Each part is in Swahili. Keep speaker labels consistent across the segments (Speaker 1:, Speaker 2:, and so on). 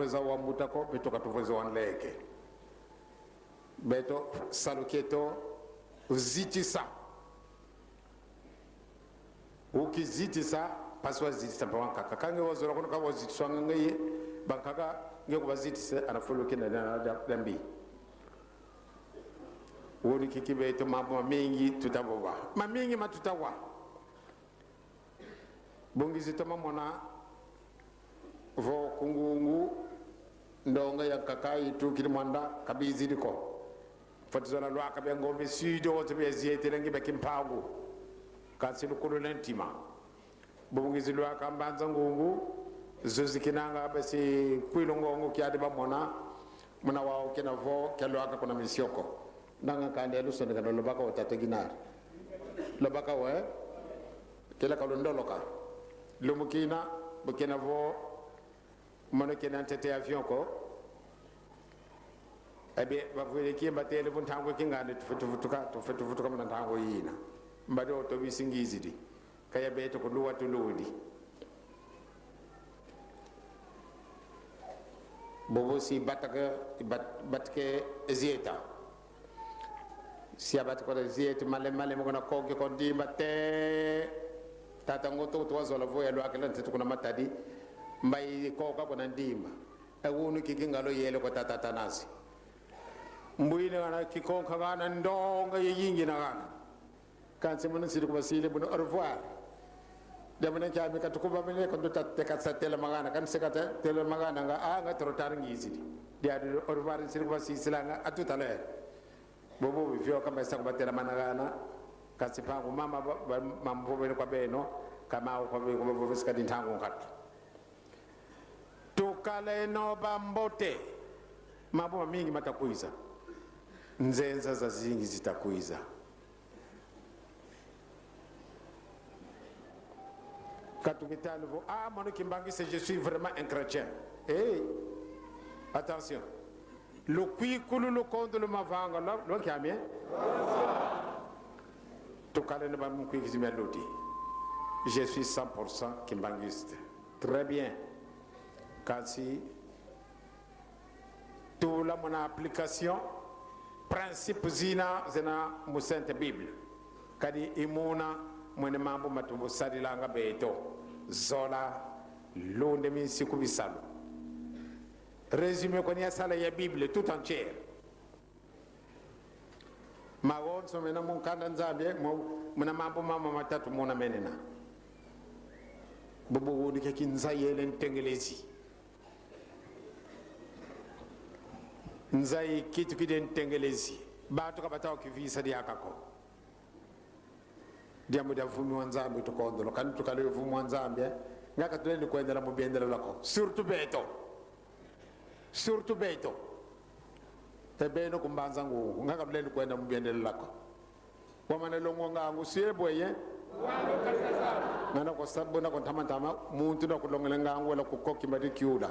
Speaker 1: tuvoza wa mutako beto katuvoza wa nleke beto saluketo zitisa ukizitisa paswa zitisa bawanka kakange wazora kono ka wazitiswa ngaye bankaga ngeko bazitisa anafuluke na dambi woni kikibe to mambo mingi tutaboba mamingi matutawa bongizi to mamona vo kungungu ndonga ya kakai tu kilimanda kabizi diko fatizona lwa ka bengo be sido to be ziete lengi be kimpagu kansilu kululentima bongizi lwa ka mbanza ngungu zozikinanga basi kwilongongo kyade bamona muna wao kena vo kelo aka kuna misioko nanga kande lu songa no lobaka wata ginar lobaka we kela ka ndoloka lumukina bukena vo mona kena tete avion ko ebe ba vele ki mbatele bun tango kingane tufutuka mona tango yina mbade to bisingizi di kaya beto ko luwa tuludi bobo si batke zieta si abat ko zieta male mo na ko ko dimba te tata ngoto to wazola voya lo akela ntetu kuna matadi mbai ko ka kuna ndimba ewunu kikingalo yele ko tata tanasi mbuine kana kikonka kana ndonga yingi na kana kanse mun sidi ko basile bun au revoir demana kami katukuba mene ko dutta te kat sa tele magana kan sekata tele magana nga trotar ngisi di adu au revoir sidi ko basile nga atutale bobo vivyo kama sa ko batela managana kasipangu mama mambo bene kwa beno kama ko be ko bo fiska din tangu kat tukale no bambote mambo mingi matakuiza nzenza za zingi zitakuiza katukitano vo mon kimbangi c'est je suis vraiment un chrétien attention le kuikulu le kondo le mavanga lo kiamie tukale no bam kuikizi melodi je suis 100% kimbangiste très bien kasi tout la mon application principe zina musente bible kadi imuna mwene mambo matubu sadilanga beto zola lunde min siku bisalo résumé ko ni sala ya bible tout entière mawon so mena mun kanda nzambe muna mambo mama matatu muna menena bobo woni ke kinza yelen tengelezi nzai kitu kiden tengelezi batu kabata ki visa di akako diamu da vumi wanzambe to kondolo kan to kale vumi wanzambe ngaka to ndi ko endela mo bendela lako surtout beto te beno kumbanza ngu ngaka mleni ko endela mo bendela lako wamane longo ngangu sieboye ngana ko sabbo na ko tamantama muntu na ko longele ngangu wala ko kokki mbadi kiuda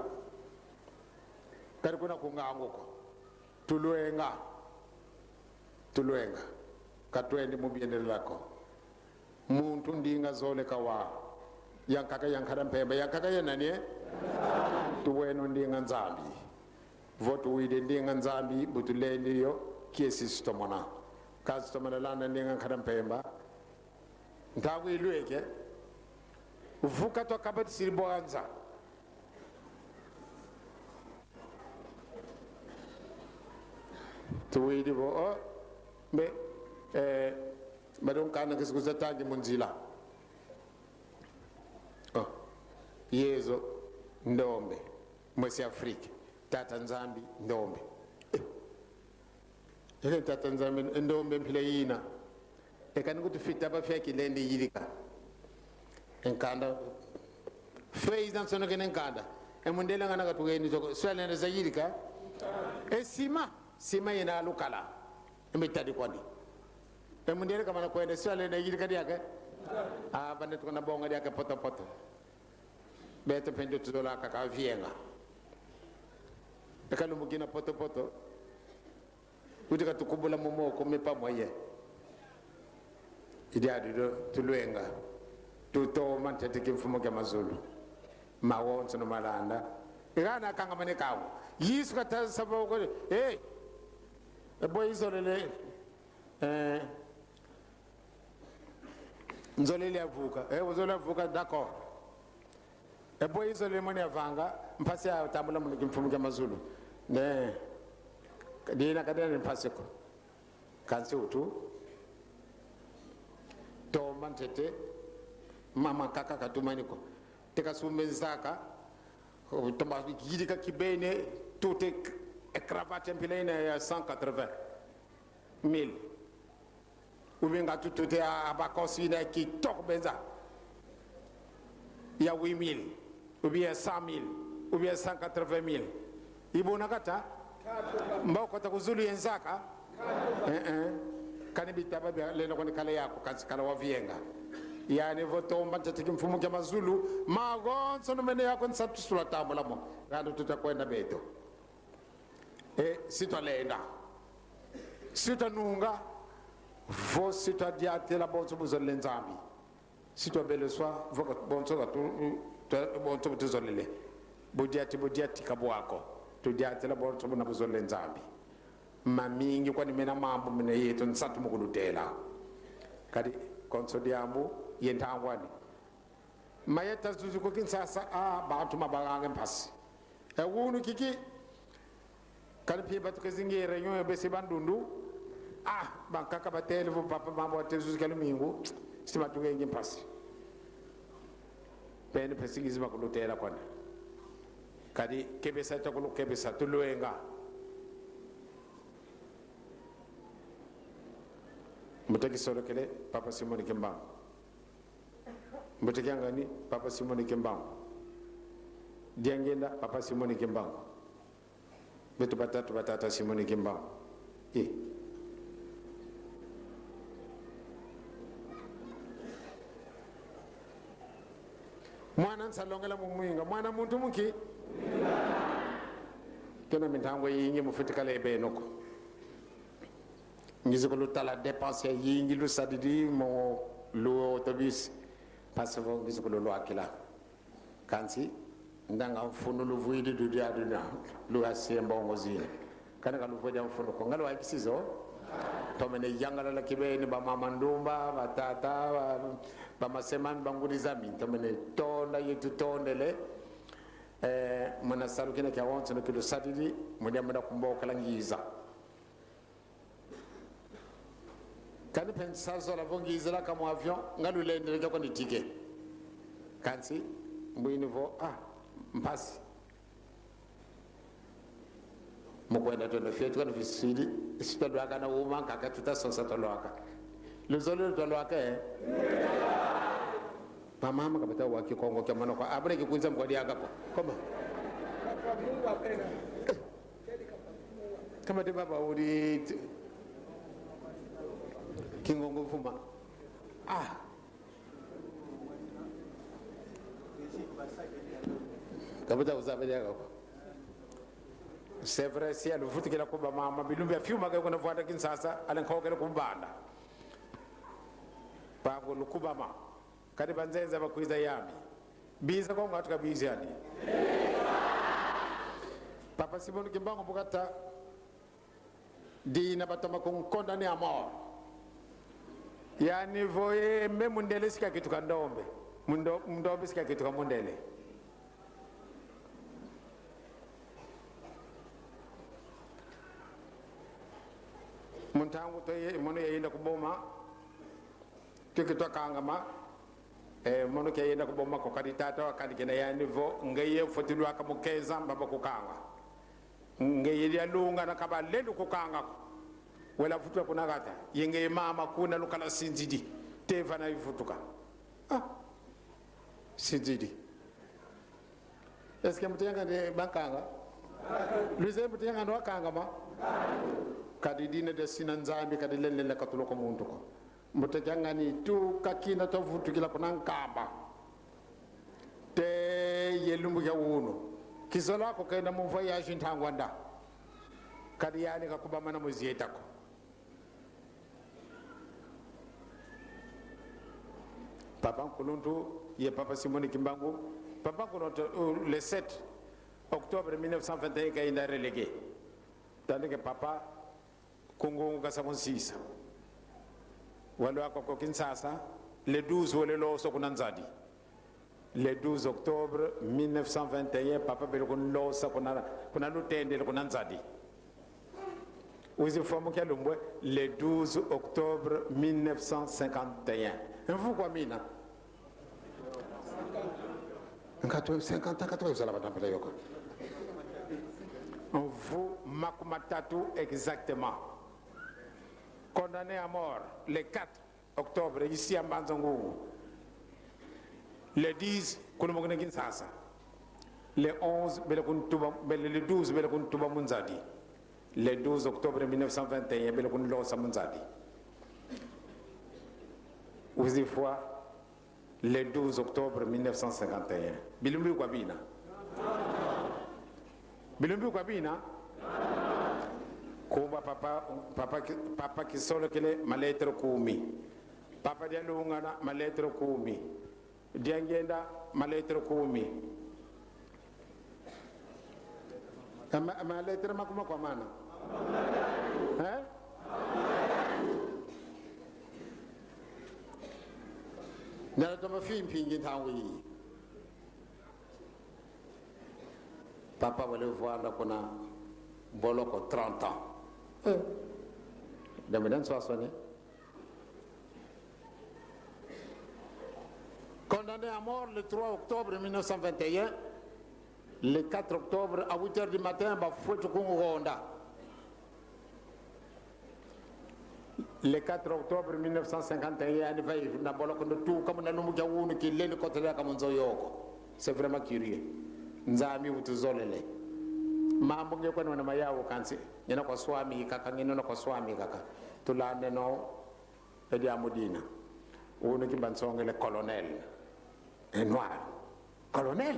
Speaker 1: kari kuna ko ngangu ko tuluenga katwendi mo bendela lako muntu ndinga zole kawa yankada mpemba yankaka yenani tuweno ndinga nzambi votu wide ndinga nzambi butulendi yo kiesi sitomona kazi tomona lana ndinga kada mpemba ntagu ilweke uvuka to kabati siriboanza tuwidi bo be badon kana kisukuza tangi munzila yezo ndombe mwesi Afrika tata nzambi ndombe tata nzambi ndombe mpila yina ekani kutufita bafeki lendi yilika enkanda feiza sono kene enkanda emundela ngana katugeni soko swalenda za yilika sima yena lukala emitadi kwani emundele kama na kwenda swalenda yilika diake bande tukona bonga diake poto beto pendo tuzola kaka vienga ekalu mugina poto utika tukubula momoko mepa moye idiadi do tuluenga tuto mantete kimfumo kya mazulu mawonso no malanda gana kanga mane kawo yisu kata sabo ko e boy izolele nzolele avuka uzole avuka d'accord boy izolele mone avanga mpasi ya tambula mu kimfumu kya mazulu ne dina kadene mpasi ko kansi utu to mantete mama kaka katumaniko teka sumenzaka tomba yidika kibene tout cravate empilene ya 180,000 ou bien tout est à bakosina qui tok benza ya 8,000 ou bien 100,000 ou bien 180,000 ibona kata mbako takuzulu yenzaka kani bitaba lelo koni kale yako kala wavienga yani votomba tatiki mfumu kya mazulu magonso no mene yako nsatu sula tambula mo ngado tutakwenda beto sitolenda sitonunga vo sitodiatela bonso buzole nzambi sitobele swa voka bonso gatu bonso butuzolele budiati kabwako tudiatela bonso buna buzole nzambi mamingi kwani mena mambo mene yetu nsatu mukudutela kadi konso diambu yentangwani mayeta zuzu ko kinsasa baatu mabangange mpasi wunu kiki kan pi batu kezingere nyo bese bandundu bankaka batele vo papa mambo tezuzu kalumingu sima tungenge mpasi pen pesingizi makulutela kwana kadi kebesa takulu kebesa tuluenga mutaki solo kele papa Simoni Kimbang mutaki angani papa Simoni Kimbang diangenda papa Simoni Kimbang betu batata Simoni Kimbang mwana nsalongela mumwinga mwana muntu muki kena mitango yingi mufutikala ebenoko ngizo ko lutala dépenser yingi lu sadidi mo lu autobus parce que ngizo ko lu akila kansi ndanga mfuno lu vuidi du diaduna lu asemba ngozini kana ka lu voja mfuno ko ngalo akisizo to mene yangala la kibeni ba mama ndumba batata ba masemani banguri zami to mene tonda yetu tondele mwana salu kina kya wonso no kilo sadidi mo nyamda kumboka langiza kani pensa zola vongi izala kama avion ngalu lendele ko ni ticket kansi mbuyini vo mpasi mukwenda to no fetu kan fisidi sitolo aka na uma kaka tutasonsa tolo aka luzolo tolo aka mama kabata waki kongo kya manoko abre ki kunza mkwadi aka ko koma kama de baba uri kingongo fuma kabata uzabe yako c'est vrai si elle vout que la kuba mama bilumbi afiuma ka kuna fuata kinsasa alankogela kumbanda babo lukuba ma kadi banzenza bakwiza yami biza ko ngatu ka biza yani papa Simoni Kimbangu bukata dina batama ko condamné à mort yani voye me mundele sika kitu kandombe mundombe sika kitu kamundele muntangu to mono yenda ko boma kekito kangama mono ke yenda ko boma ko kadi tata kadi kena yani vo ngaye fotilu aka mukeza mbaba ko kanga ngaye ya lunga na kaba lelu ko kanga wala futu kuna gata yenge mama kuna lukala sinzidi teva na ifutuka sinzidi est-ce que mutanga de bankanga luze mutanga ndo kanga ma kadi dina de sinanzambi kadi lelle katulo ko muntu ko mutanga ni tu kakina to futu kila kuna nkamba te yelumbu ya uno kizola ko kaenda mu voyage ntangwanda kadi yani kakuba na muzieta ko papa kuluntu ye papa Simoni Kimbangu papa kunoto le 7 octobre 1921 ka inda relégué tandis que papa Congo Gasamon 6 walo ko Kinshasa le 12 wala lo so kunanzadi le 12 octobre 1921 papa bele kun lo sa kuna lutende kunanzadi uzifomo kya lumbwe le 12 octobre 1951 vous quoi mina nkato 50 80 zala batampela yoko vous makumatatu exactement condamné à mort le 4 octobre ici à Mbanzongo, le 10 Kulumogene Kinshasa, le 11 le 12 Belekun Tuba Munzadi, le 12 octobre 1921 Belekun Losa Munzadi. Vous y fois le 12 octobre 1951. Bilumbi Kwabina. Bilumbi Kwabina. Kuba papa kisolo kile maletro kumi. Papa dia lungana maletro kumi. Dia ngenda maletro kumi. Maletro makuma kwa mana? Eh? Nala toma mpingi tawi. Papa voulait voir là qu'on a boloko 30 ans. Demain soixante. Condamné à mort le 3 octobre 1921, le 4 octobre à 8h du matin, le 4 octobre 1951, c'est vraiment curieux. Nzami utuzolele. Mambo ngekwa na mayawo kansi. Nyana kwa swami kaka ngino kwa swami kaka. Tulande no edi amudina. Uno kibansonge le colonel. Noir. Colonel.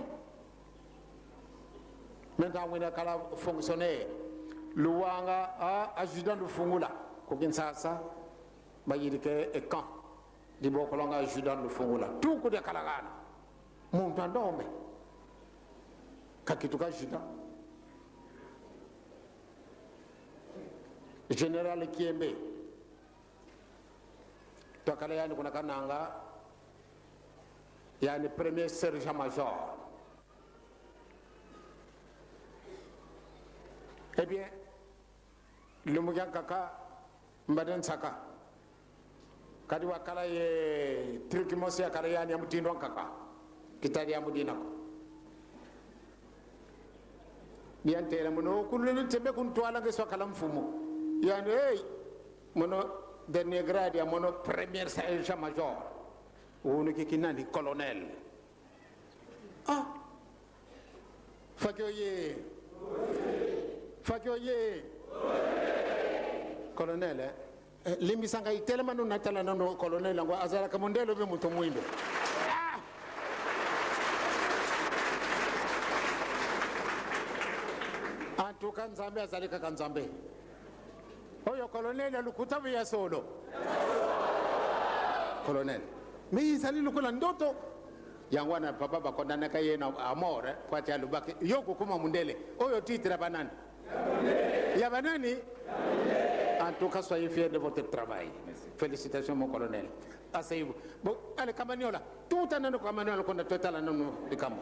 Speaker 1: Maintenant on a kala fonctionnaire. Luwanga adjudant de fungula. Kokinsasa bayirike e camp. Di bokolonga adjudant de fungula. Tout ko de kalagana. Muntandome. Kakituka judant. Général Kiembe tokala yani kuna kananga yani premier sergent major. Eh bien le mugan kaka mbaden saka kadi wakala ye trikimosi akala yani amutindo kaka kitari amudina ko niantera mono kullu tembe kun toala ngeso kala mfumo yani hey mono dernier grade ya mono premier sergent major wonu ki kinani colonel fakioye colonel limbisanga itelema no natala no colonel ngo azala kamondelo be muto muindo antuka nzambe azalika kanzambe oyo colonel alukuta vya solo colonel mi sali lukula ndoto yangwana papa bakondana ka yena amore kwa tia lubaki yoko kuma mundele oyo titra banani ya banani en tout cas soyez fiers de votre travail. Félicitations mon colonel. Asseyez-vous. Bon allez Camaniola tout en ando Camaniola qu'on a total en nous de Camo.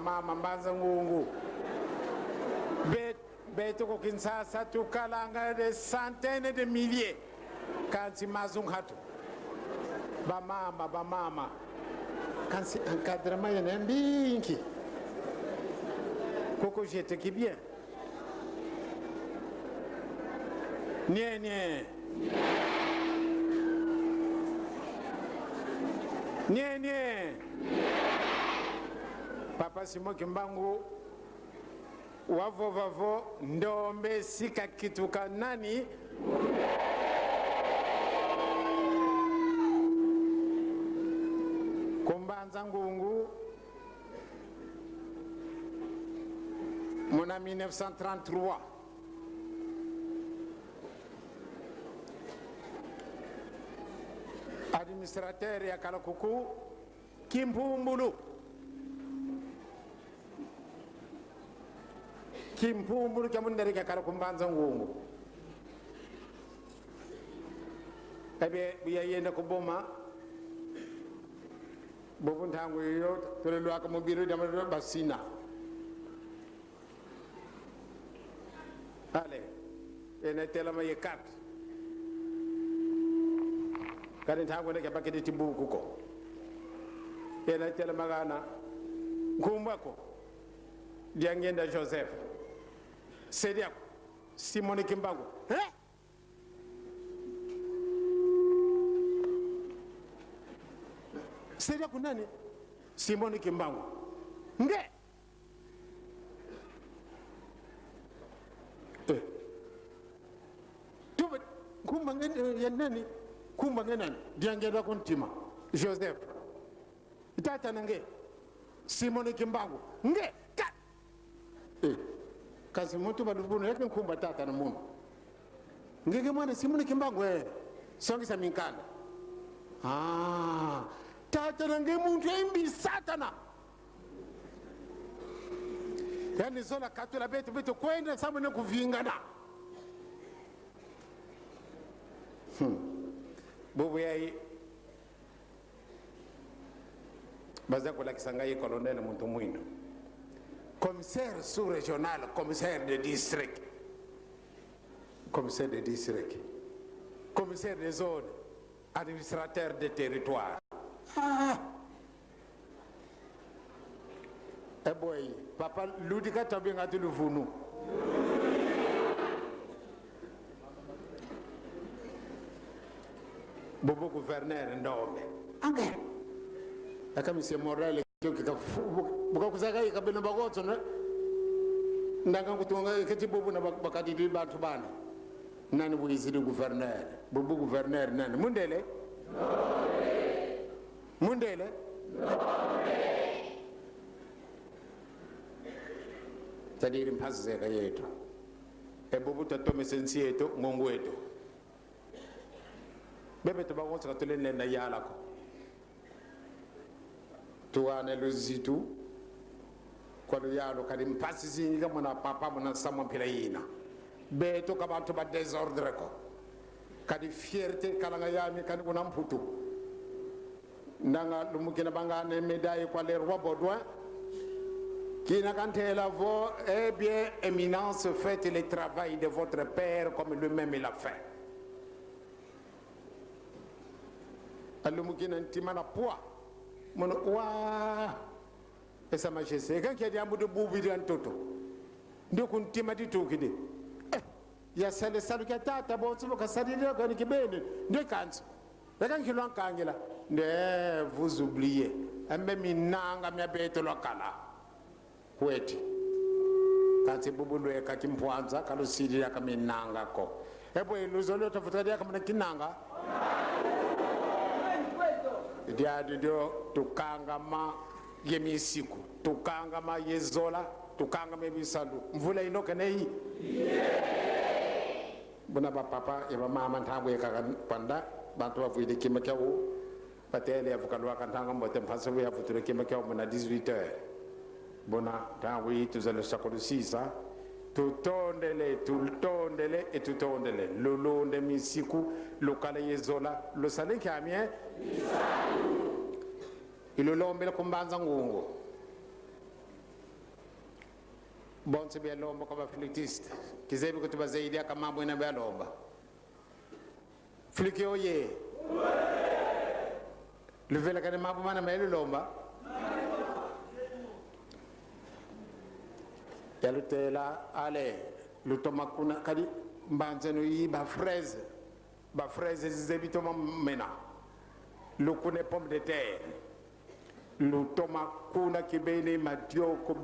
Speaker 1: mama mbanza ngungu beto ko Kinshasa tukalanga des centaines de milliers kansi mazung hatu ba mama kansi encadrement yana mbinki koko jete ki bien nie papa simo kimbangu wavo ndombe sika kituka nani kumbanza ngungu mona 1933 administrateur ya Kalakuku Kimpumbulu kamundere ka Kalakumbanza ngungu ebe yayenda ko boma bobu ntango yo tole lo akamubiru dama basina ale ene telama ye kat kadi ntango ne ke bakete timbuku ko ene telama gana ngumbako diangenda Joseph Sediako Simone Kimbangu Sediako nani Simone Kimbangu nge tuba kumbangen yanani kumbangen diangenda kontima Joseph tata nange Simone Kimbangu nge ka kasi muntu badubuno yake nkumba tata na mungu ngege mwana Simone Kimbangu songisa minkanda tata na nge muntu embi satana yani zola katula betu kwenda samu ne kuvingana bobo yayi bazako la kisangai colonel muntu mwindo commissaire sous-régional, commissaire de district, commissaire de zone, administrateur de territoire. Eh boy, papa, l'oudika tabi ngati luvunu. Bobo gouverneur ndome. Ange. Aka monsieur Morale buka kusaka ikabena bagoto na ndanga kutunga kiti bobu na bakati di bantu bana nani buizidi gouverneur bobu gouverneur nani mundele tadiri mphaze ka yetu bobu tatome sensi yetu ngongo yetu bebe tabagoto katulene na yala ko tuwane luzitu kwa yalo kadi mpasi zinga mona papa mona samo pila yina beto ka bantu ba désordre ko kadi fierté kala nga yami kadi kuna mputu ndanga lumukina bangane médaille kwa le roi Baudouin qui n'a cantela vo bien éminence faites le travail de votre père comme lui-même il a fait alumukina ntimana poa mono wa esa majesté kan ke diambu de bubu di antoto ndikun timati tukide ya sale salu ke tata bo tsubo ka sadile ko ni kibene ndikanzo kan ki lon kangela ne vous oubliez ambe minanga mya beto lokala kweti kanti bubu lo ka kimpwanza kalo sidira ka minanga ko ebo iluzolo tofutadia kama kinanga dia dio tukanga ma yemisiku tukanga ma yezola tukanga me bisandu mvula inoka nei buna ba papa e ba mama ntango e kaka panda bantu ba vuide kima kyawo patele avukalwa kantanga mbote mphaso ya future kima kyawo na 18h bona tango yi tuzalo sakolo sisa tutondele et tutondele lolonde misiku lokala yezola lo sale kamie ilolombele kumbanza ngungu bonse bya lomba kwa flutiste kizebi kutuba zaidi aka mambo ina bya lomba fliki oye luvela kana mambo mana mele lomba yalutela ale lutoma kuna kadi mbanzeno yi ba fraise zizebi toma mena lukune pomme de terre lutoma kuna kibene madioko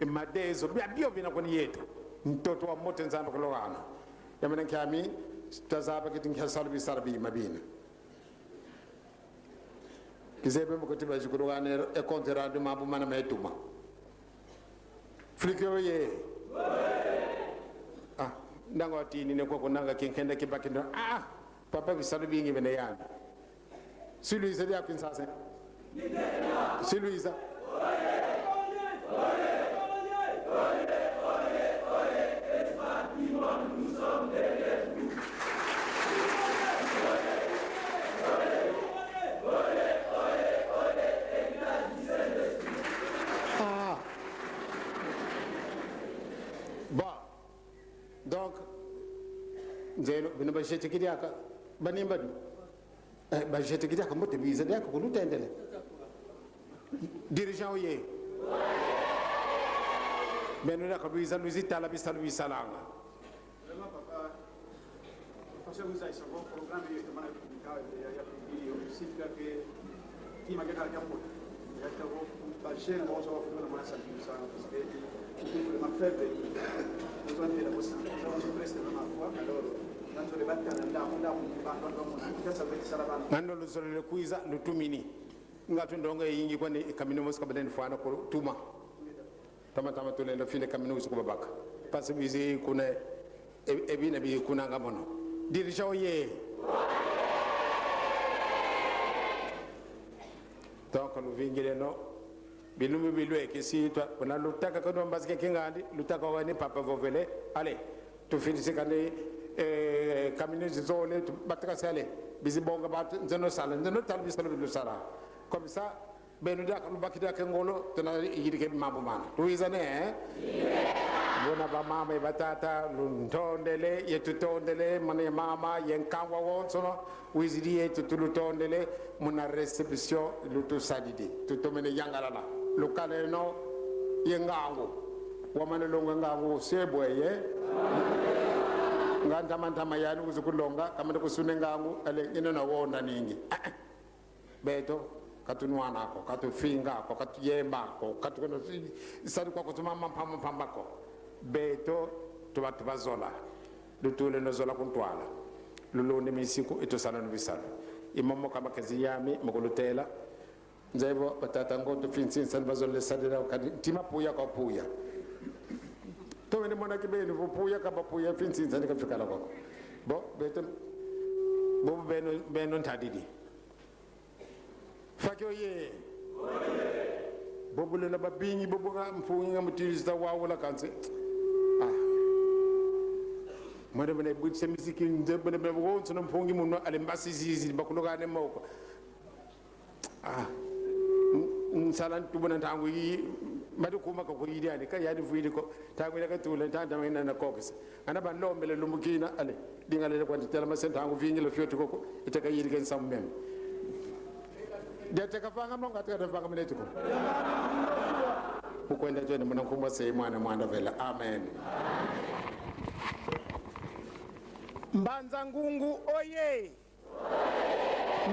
Speaker 1: madezo bio vina kuni yetu mtoto wa mote nzamba kulogana yamena kyami tazaba kitin khasalbi sarbi mabina kizebe mkotiba jukulogana e kontera de mabu mana metuma flikyo ye ndango tini ne ko nanga kinkenda kibakindo papa bisarbi ngi bene yana Suluisa dia kinsase Suluisa donc nzelo bino ba jete kidiaka banimba ba jete kidiaka mbote biza dia ko lutendele dirigeant ye beno la ko biza luisita la bisa luisalanga
Speaker 2: vraiment papa parce que vous avez un programme de demande ya video significa che chi magari ha molto ya tavo ba jene mo so fa una massa di sana perché ma fede durante la vostra non presta una qua allora tanto le battane andiamo
Speaker 1: ngando lo solo le kuiza lo tumini ngatu ndonga yingi kwani kamino mos kabalen fana ko tuma tama to le file kamino ko babaka parce que bizi kuna ebina bi kuna ngamono dirigeant ye donc nous vingile no bilumu bilwe kisitwa kuna lutaka kwa mbaske kingandi lutaka wani papa vovele allez tu finis kane kamino zole bataka sale bizibonga bat nzeno sala nzeno talbi sala bilu sara comme ça benu dak lu bakida ke ngolo tena yidike mambo mana tuizane bona ba mama e batata lu tondele yetu tondele mane mama yenkanwa won sono wizidi yetu tulu tondele mona reception lu to sadidi to to mene yangalala lu kale no yengango wamane longa ngango seboye nganta mantama yani kuzikulonga kamande kusune ngangu ale ina na wona ningi beto katunwana ko katufinga ko katuyemba ko katukono sari kwa kutumama pamba ko beto tubazola lutule no zola kuntwala lulone misiku itosana no bisala imamo kama kazi yami mukulutela nzaibo batata ngoto finsin san bazole sadira tima puya ko puya to wene mona ke beni fu puya ka puya finsin san ka fikala ko bo beto bo beno tadidi fakyo ye bobule la babinyi bobo nga mfungi nga mutilisa wawula kanse mwana bene butse misiki ndebene bene wonso no mfungi muno ale mbasizizi bakulogane moko nsalan tubona tangu yi madu kuma ko yidi ale kay yani fuidi ko tangu ka tule tanda mena na kokes ana ban lombele lumbukina ale dingale ko tela ma sen tangu fingi lo fioti ko ite kay yidi ken sam mem dete kafanga mnonga tete fanga mnetu ko ukwenda jone mwana kumba sei mwana vela amen
Speaker 3: Mbanza Ngungu oye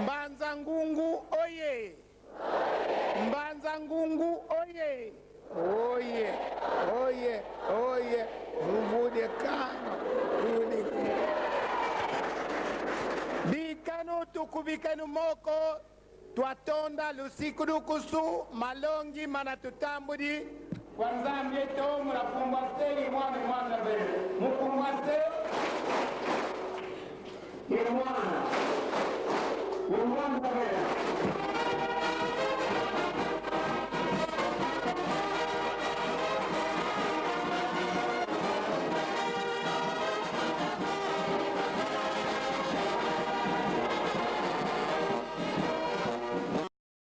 Speaker 3: Mbanza Ngungu oye Mbanza Ngungu oye oye vuvude kama bikano tukubikano moko twatonda lusiku kusu malongi manatutambudi kwanzambi eto murafumbwa steri mwana bebe mukumbwa steri ni mwana bebe